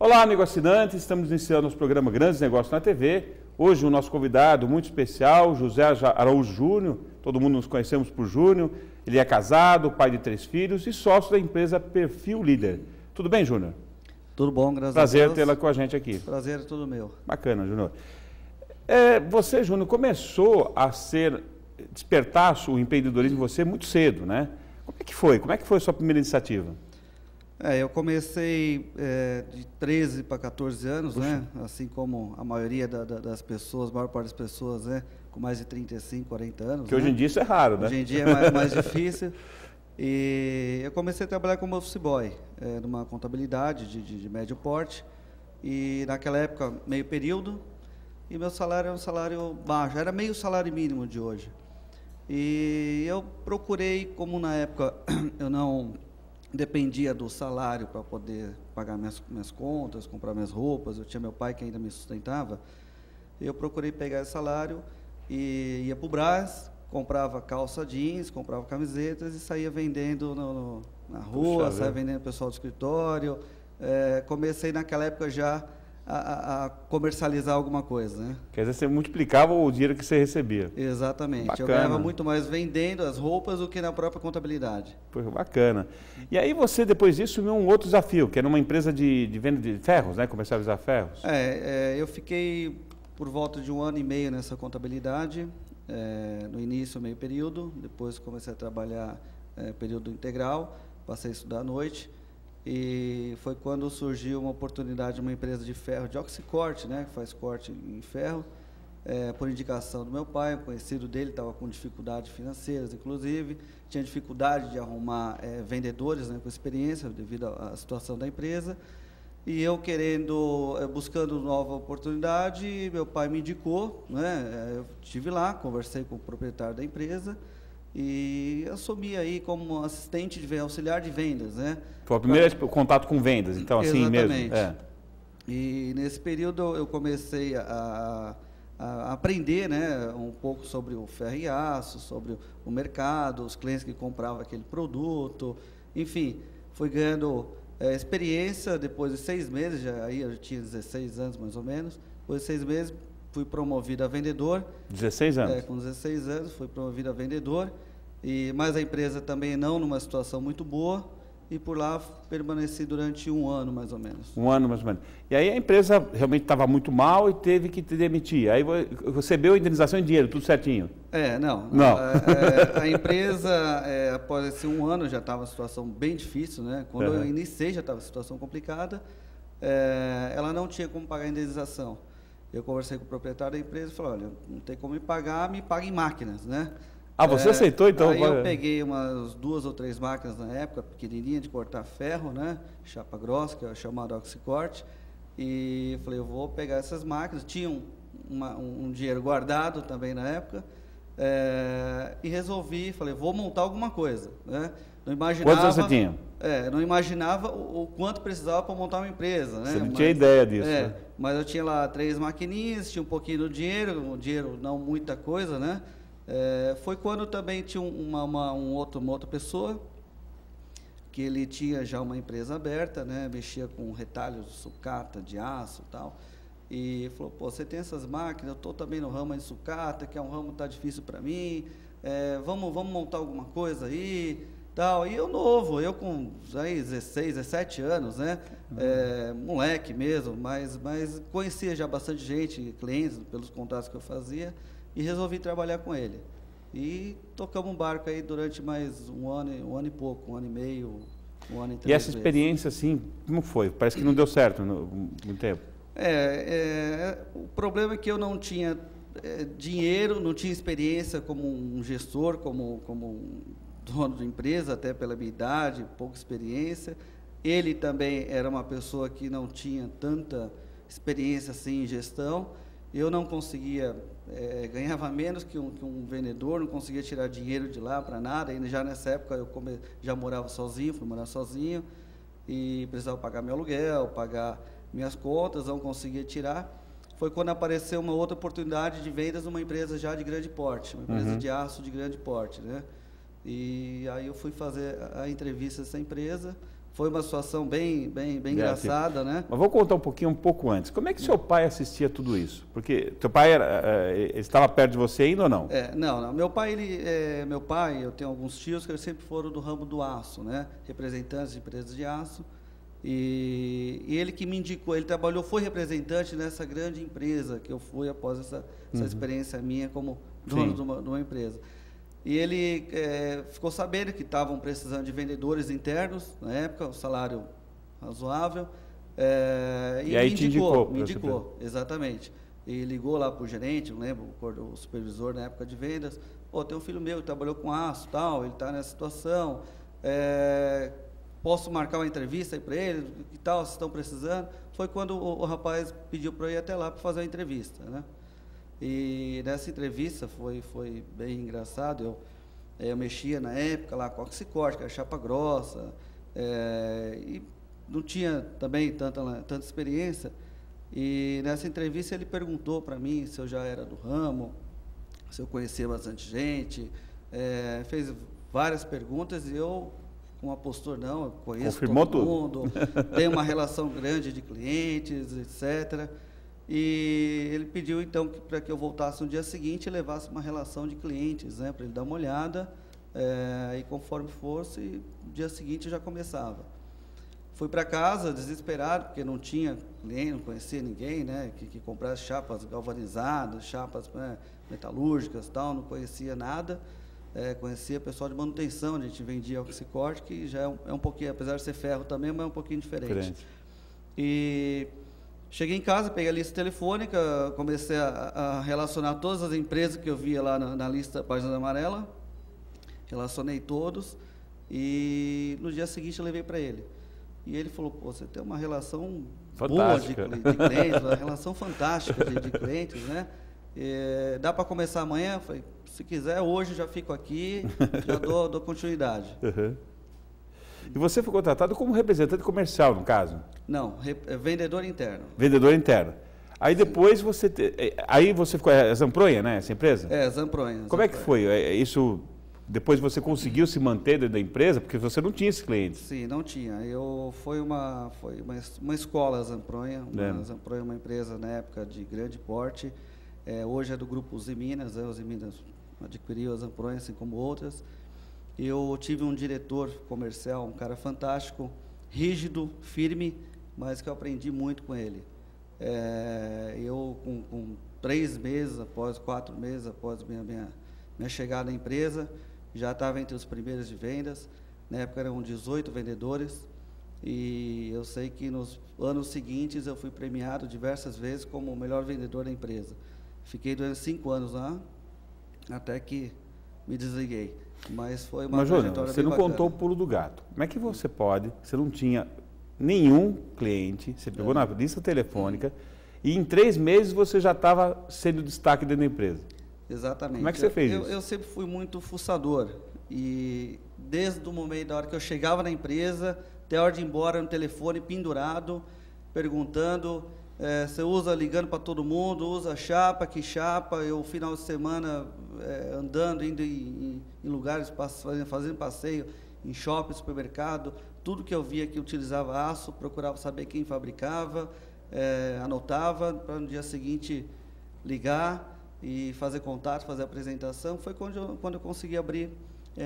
Olá, amigo assinante, estamos iniciando nosso programa Grandes Negócios na TV. Hoje o nosso convidado muito especial, José Araújo Júnior, todo mundo nos conhecemos por Júnior. Ele é casado, pai de 3 filhos e sócio da empresa Perfil Líder. Tudo bem, Júnior? Tudo bom, graças a Deus. Prazer tê-la com a gente aqui. Prazer é todo meu. Bacana, Júnior. Você, Júnior, começou a despertar o empreendedorismo em você muito cedo, né? Como é que foi? Como é que foi a sua primeira iniciativa? Eu comecei de 13 para 14 anos, Puxa. né? Assim como a maioria das pessoas, a maior parte das pessoas, né? Com mais de 35, 40 anos. Que hoje em dia isso é raro, né? Hoje em dia é mais difícil. E eu comecei a trabalhar como office boy, numa contabilidade de médio porte. E naquela época, meio período. E meu salário era um salário baixo, era meio salário mínimo de hoje. E eu procurei, como na época eu não dependia do salário para poder pagar minhas contas, comprar minhas roupas, eu tinha meu pai que ainda me sustentava, eu procurei pegar esse salário e ia para o Brás, comprava calça jeans, comprava camisetas e saía vendendo na rua, Puxa, saía vendendo pro pessoal do escritório. Comecei naquela época já a comercializar alguma coisa, né? Quer dizer, você multiplicava o dinheiro que você recebia. Exatamente. Bacana. Eu ganhava muito mais vendendo as roupas do que na própria contabilidade. Pô, bacana. E aí você, depois disso, assumiu um outro desafio, que era uma empresa de venda de ferros, né? Comercializar ferros. Eu fiquei por volta de 1 ano e meio nessa contabilidade, no início, meio período, depois comecei a trabalhar período integral, passei a estudar à noite. E foi quando surgiu uma oportunidade de uma empresa de ferro de oxicorte, né, que faz corte em ferro, por indicação do meu pai, um conhecido dele, estava com dificuldades financeiras, inclusive, tinha dificuldade de arrumar vendedores, né, com experiência, devido à situação da empresa. E eu buscando nova oportunidade, meu pai me indicou, né, eu estive lá, conversei com o proprietário da empresa, e assumi aí como assistente auxiliar de vendas, né? Foi o primeiro contato com vendas, então assim Exatamente. mesmo. E nesse período eu comecei a aprender, né, um pouco sobre o ferro e aço, sobre o mercado, os clientes que compravam aquele produto, enfim, fui ganhando experiência. Depois de 6 meses, aí eu tinha 16 anos mais ou menos, depois de 6 meses fui promovido a vendedor. 16 anos? Com 16 anos, fui promovido a vendedor, mas a empresa também não numa situação muito boa, e por lá permaneci durante 1 ano, mais ou menos. 1 ano, mais ou menos. E aí a empresa realmente estava muito mal e teve que te demitir. Aí recebeu a indenização em dinheiro, tudo certinho? Não. A empresa, após esse 1 ano, já estava em situação bem difícil, né? Quando eu iniciei, já estava em situação complicada. Ela não tinha como pagar a indenização. Eu conversei com o proprietário da empresa e falei, olha, não tem como me paga em máquinas, né? Você aceitou então? Aí eu peguei umas 2 ou 3 máquinas na época, pequenininha, de cortar ferro, né? Chapa grossa, que é chamada oxicorte. E falei, eu vou pegar essas máquinas. Tinha um dinheiro guardado também na época. E resolvi, falei, vou montar alguma coisa, né? Não imaginava, quantos anos você tinha? Não imaginava o quanto precisava para montar uma empresa, né? Você não tinha ideia disso, né? Mas eu tinha lá 3 maquininhas, tinha um pouquinho do dinheiro não muita coisa, né? Foi quando também tinha uma outra pessoa, que ele tinha já uma empresa aberta, né? Mexia com retalhos de sucata, de aço e tal. E falou, pô, você tem essas máquinas, eu estou também no ramo de sucata, que é um ramo que está difícil para mim, vamos montar alguma coisa aí, tal. E eu novo, eu com 16, 17 anos, né? Moleque mesmo, mas conhecia já bastante gente, clientes, pelos contatos que eu fazia, e resolvi trabalhar com ele. E tocamos um barco aí durante mais um ano e pouco, 1 ano e meio, 1 ano e 3 meses. E essa experiência, assim, como foi? Parece que não deu certo no tempo. O problema é que eu não tinha dinheiro, não tinha experiência como um gestor, como um dono de empresa, até pela minha idade, pouca experiência. Ele também era uma pessoa que não tinha tanta experiência assim em gestão. Eu não conseguia, ganhava menos que um vendedor, não conseguia tirar dinheiro de lá para nada. E já nessa época eu já morava sozinho, fui morar sozinho, e precisava pagar meu aluguel, pagar minhas contas, não conseguia tirar. Foi quando apareceu uma outra oportunidade de vendas numa empresa já de grande porte, uma empresa de aço de grande porte, né? E aí eu fui fazer a entrevista dessa empresa, foi uma situação bem engraçada, né? Mas vou contar um pouco antes. Como é que seu pai assistia tudo isso? Porque teu pai ele estava perto de você ainda ou não? Não. Meu pai, eu tenho alguns tios que eles sempre foram do ramo do aço, né? Representantes de empresas de aço. E ele que me indicou, ele foi representante nessa grande empresa que eu fui após essa experiência minha como dono de uma empresa. E ele ficou sabendo que estavam precisando de vendedores internos, na época, um salário razoável, e aí me indicou, exatamente. E ligou lá para o gerente, não lembro, o supervisor na época de vendas, tem um filho meu que trabalhou com aço, tal, ele está nessa situação, posso marcar uma entrevista aí para ele, que tal, vocês estão precisando? Foi quando o rapaz pediu para eu ir até lá para fazer a entrevista, né? E nessa entrevista foi bem engraçado. Eu mexia na época lá com oxicorte, que era chapa grossa, e não tinha também tanta experiência. E nessa entrevista ele perguntou para mim se eu já era do ramo, se eu conhecia bastante gente, fez várias perguntas e eu, com a postura, não, eu conheço todo mundo, tenho uma relação grande de clientes, etc. E ele pediu, então, para que eu voltasse no dia seguinte e levasse uma relação de clientes, né, para ele dar uma olhada, e conforme fosse, no dia seguinte eu já começava. Fui para casa desesperado, porque não tinha cliente, não conhecia ninguém, né, que comprasse chapas galvanizadas, chapas metalúrgicas e tal, não conhecia nada. Conhecia pessoal de manutenção, a gente vendia oxicorte, que já é um pouquinho, apesar de ser ferro também, mas é um pouquinho diferente. E cheguei em casa, peguei a lista telefônica, comecei a relacionar todas as empresas que eu via lá na lista Página Amarela, relacionei todos, e no dia seguinte eu levei para ele. E ele falou, você tem uma relação fantástica. Boa de clientes, uma relação fantástica de clientes, né? Dá para começar amanhã? Eu falei, se quiser, hoje já fico aqui, já dou continuidade. E você foi contratado como representante comercial, no caso? Não, vendedor interno. Vendedor interno. Aí depois aí você ficou, Zampronha, né, essa empresa? Zampronha. Como é que foi? Isso, depois você conseguiu se manter dentro da empresa, porque você não tinha esses clientes? Sim, não tinha. Foi uma escola Zampronha. Zampronha é uma empresa, na época, de grande porte. Hoje é do grupo Usiminas, o Usiminas adquiriu a Zampronha, assim como outras. Eu tive um diretor comercial, um cara fantástico, rígido, firme, mas que eu aprendi muito com ele. Eu, com 3 meses, 4 meses após minha chegada na empresa, já estava entre os primeiros de vendas. Na época eram 18 vendedores, e eu sei que nos anos seguintes eu fui premiado diversas vezes como o melhor vendedor da empresa. Fiquei durante 5 anos lá, até que me desliguei. Mas foi uma trajetória você não bacana. Contou o pulo do gato. Como é que você você não tinha nenhum cliente, você pegou na lista telefônica, e em 3 meses você já estava sendo destaque dentro da empresa? Exatamente. Como é que você fez isso? Eu sempre fui muito fuçador, e desde o momento, da hora que eu chegava na empresa, até a hora de ir embora, no telefone pendurado, perguntando... você usa ligando para todo mundo, usa chapa, que chapa? Eu, final de semana, andando, indo em lugares, fazendo passeio, em shopping, supermercado, tudo que eu via que utilizava aço, procurava saber quem fabricava, anotava, para no dia seguinte ligar e fazer contato, fazer apresentação. Foi quando eu consegui abrir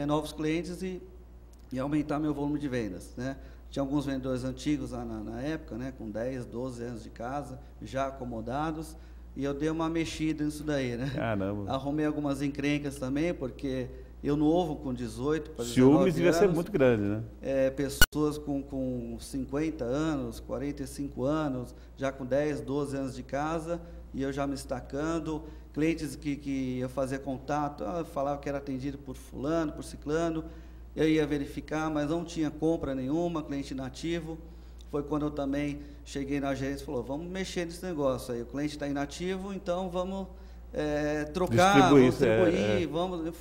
novos clientes e aumentar meu volume de vendas, né? Tinha alguns vendedores antigos lá na época, né, com 10, 12 anos de casa, já acomodados, e eu dei uma mexida nisso daí, né? Caramba. Arrumei algumas encrencas também, porque eu novo, com 18 para 19 Ciúmes devia ser muito grande, né? Pessoas com 50 anos, 45 anos, já com 10, 12 anos de casa, e eu já me destacando, clientes que eu fazia contato, falava que era atendido por fulano, por ciclano, eu ia verificar, mas não tinha compra nenhuma, cliente inativo. Foi quando eu também cheguei na gerência e falou, vamos mexer nesse negócio aí, o cliente está inativo, então vamos trocar, vamos distribuir, vamos...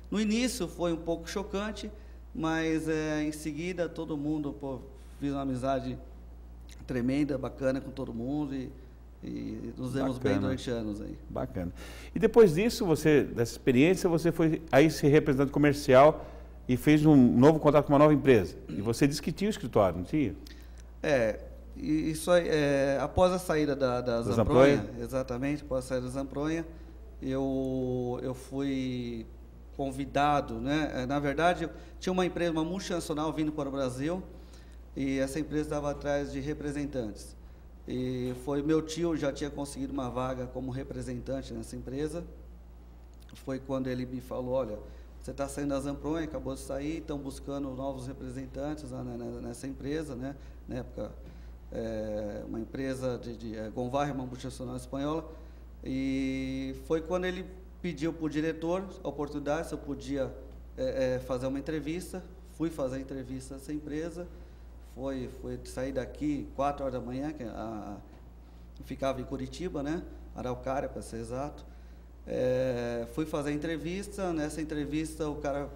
No início foi um pouco chocante, mas em seguida todo mundo, fiz uma amizade tremenda, bacana com todo mundo, e nos demos bem durante anos aí. Bacana. E depois disso, dessa experiência, você foi aí ser representante comercial e fez um novo contrato com uma nova empresa. E você disse que tinha o escritório, não tinha? Isso aí, após a saída da Zampronha, exatamente, após a saída da Zampronha, eu fui convidado, né? Na verdade, tinha uma empresa, uma multinacional vindo para o Brasil, e essa empresa estava atrás de representantes. E meu tio já tinha conseguido uma vaga como representante nessa empresa. Foi quando ele me falou, olha, você está saindo da Zampronha, acabou de sair, estão buscando novos representantes nessa empresa, né? Na época, uma empresa de Gonvarri, uma multinacional espanhola, e foi quando ele pediu para o diretor a oportunidade, se eu podia fazer uma entrevista. Fui fazer a entrevista nessa empresa, foi sair daqui 4 horas da manhã, que ficava em Curitiba, né? Araucária, para ser exato. Fui fazer a entrevista. Nessa entrevista o cara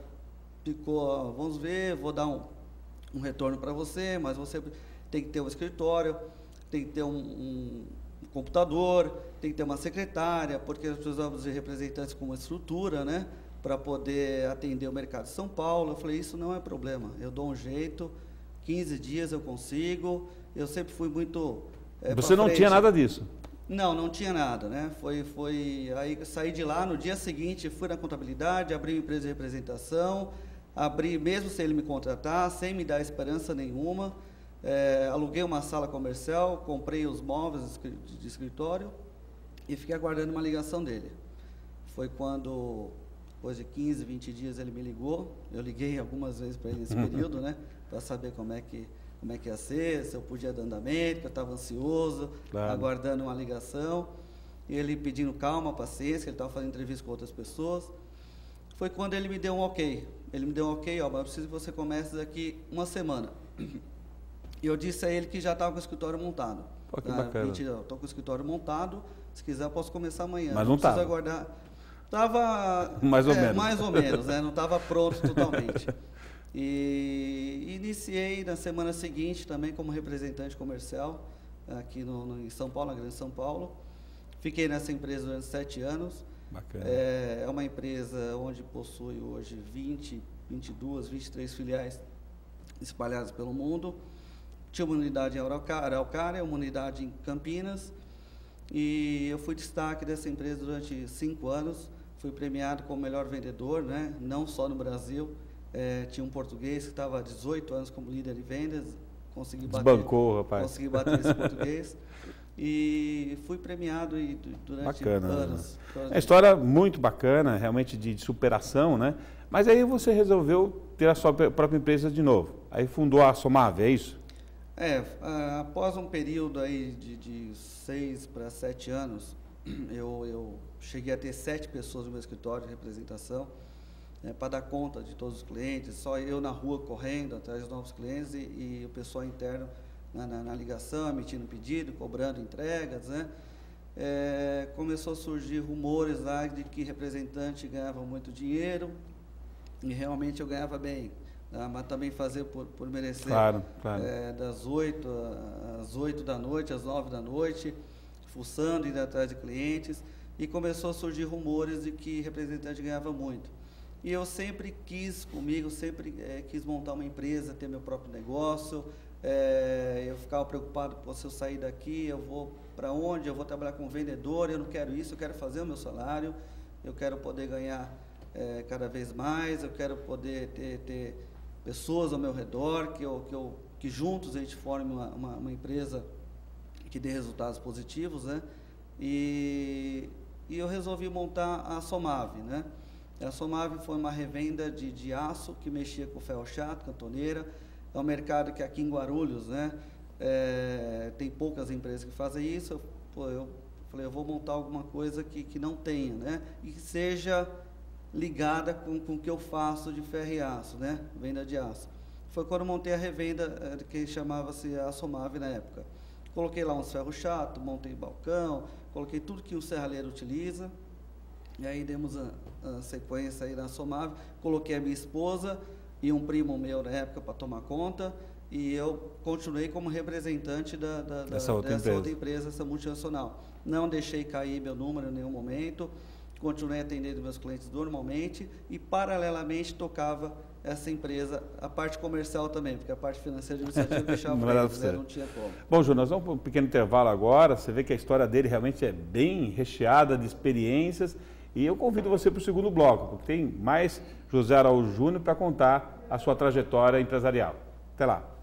ficou, vamos ver, vou dar um retorno para você, mas você tem que ter um escritório, tem que ter um computador, tem que ter uma secretária, porque nós precisamos de representantes com uma estrutura, né, para poder atender o mercado de São Paulo. Eu falei, isso não é problema, eu dou um jeito, 15 dias eu consigo. Eu sempre fui muito Você não tinha nada disso? Não tinha nada, né? Aí saí de lá, no dia seguinte fui na contabilidade, abri uma empresa de representação, abri mesmo sem ele me contratar, sem me dar esperança nenhuma, aluguei uma sala comercial, comprei os móveis de escritório e fiquei aguardando uma ligação dele. Foi quando, depois de 15, 20 dias, ele me ligou. Eu liguei algumas vezes para ele nesse período, né? Para saber como é que ia ser, se eu podia dar andamento, que eu estava ansioso, claro, aguardando uma ligação. E ele pedindo calma, paciência, que ele estava fazendo entrevista com outras pessoas. Foi quando ele me deu um ok. Ele me deu um ok, mas eu preciso que você comece daqui uma semana. E eu disse a ele que já estava com o escritório montado. Pô, que bacana. Estou com o escritório montado, se quiser eu posso começar amanhã. Mas não estava. Aguardar. Estava mais ou menos, né? Não estava pronto totalmente. E iniciei na semana seguinte também como representante comercial aqui em São Paulo, na Grande São Paulo. Fiquei nessa empresa durante 7 anos. Bacana. É uma empresa onde possui hoje 22, 23 filiais espalhadas pelo mundo. Tinha uma unidade em Araucária, uma unidade em Campinas. E eu fui destaque dessa empresa durante 5 anos. Fui premiado como melhor vendedor, né? Não só no Brasil. Tinha um português que estava há 18 anos como líder de vendas. Desbancou, rapaz. Consegui bater esse português. E fui premiado durante anos. É uma história muito bacana, realmente de superação, né? Mas aí você resolveu ter a sua própria empresa de novo. Aí fundou a Somave, é isso? Após um período aí de 6 para 7 anos, eu cheguei a ter 7 pessoas no meu escritório de representação, para dar conta de todos os clientes, só eu na rua correndo atrás dos novos clientes e o pessoal interno na ligação, emitindo pedido, cobrando entregas, né? Começou a surgir rumores lá de que representante ganhava muito dinheiro, e realmente eu ganhava bem, mas também fazer por merecer. Claro. Das 8 às 8 da noite, às 9 da noite, fuçando, indo atrás de clientes, e começou a surgir rumores de que representante ganhava muito. E eu sempre quis montar uma empresa, ter meu próprio negócio. Eu ficava preocupado, se eu sair daqui, eu vou para onde? Eu vou trabalhar como vendedor, eu não quero isso, eu quero fazer o meu salário, eu quero poder ganhar cada vez mais, eu quero poder ter pessoas ao meu redor, que juntos a gente forme uma empresa que dê resultados positivos, né? E eu resolvi montar a Somave, né? A Somave foi uma revenda de aço que mexia com ferro chato, cantoneira. É um mercado que aqui em Guarulhos, né, tem poucas empresas que fazem isso. Eu falei, eu vou montar alguma coisa que não tenha, né, e que seja ligada com o que eu faço de ferro e aço, né, venda de aço. Foi quando eu montei a revenda que chamava-se a Somave na época. Coloquei lá uns ferros chato, montei balcão, coloquei tudo que o serralheiro utiliza. E aí demos a sequência aí na Somave, coloquei a minha esposa e um primo meu na época para tomar conta, e eu continuei como representante dessa outra empresa, essa multinacional. Não deixei cair meu número em nenhum momento, continuei atendendo meus clientes normalmente e paralelamente tocava essa empresa, a parte comercial também, porque a parte financeira e administrativa deixava Não para era eles, né? Não tinha como. Bom, Júnior, nós vamos para um pequeno intervalo agora. Você vê que a história dele realmente é bem recheada de experiências. E eu convido você para o segundo bloco, porque tem mais José Araújo Júnior para contar a sua trajetória empresarial. Até lá.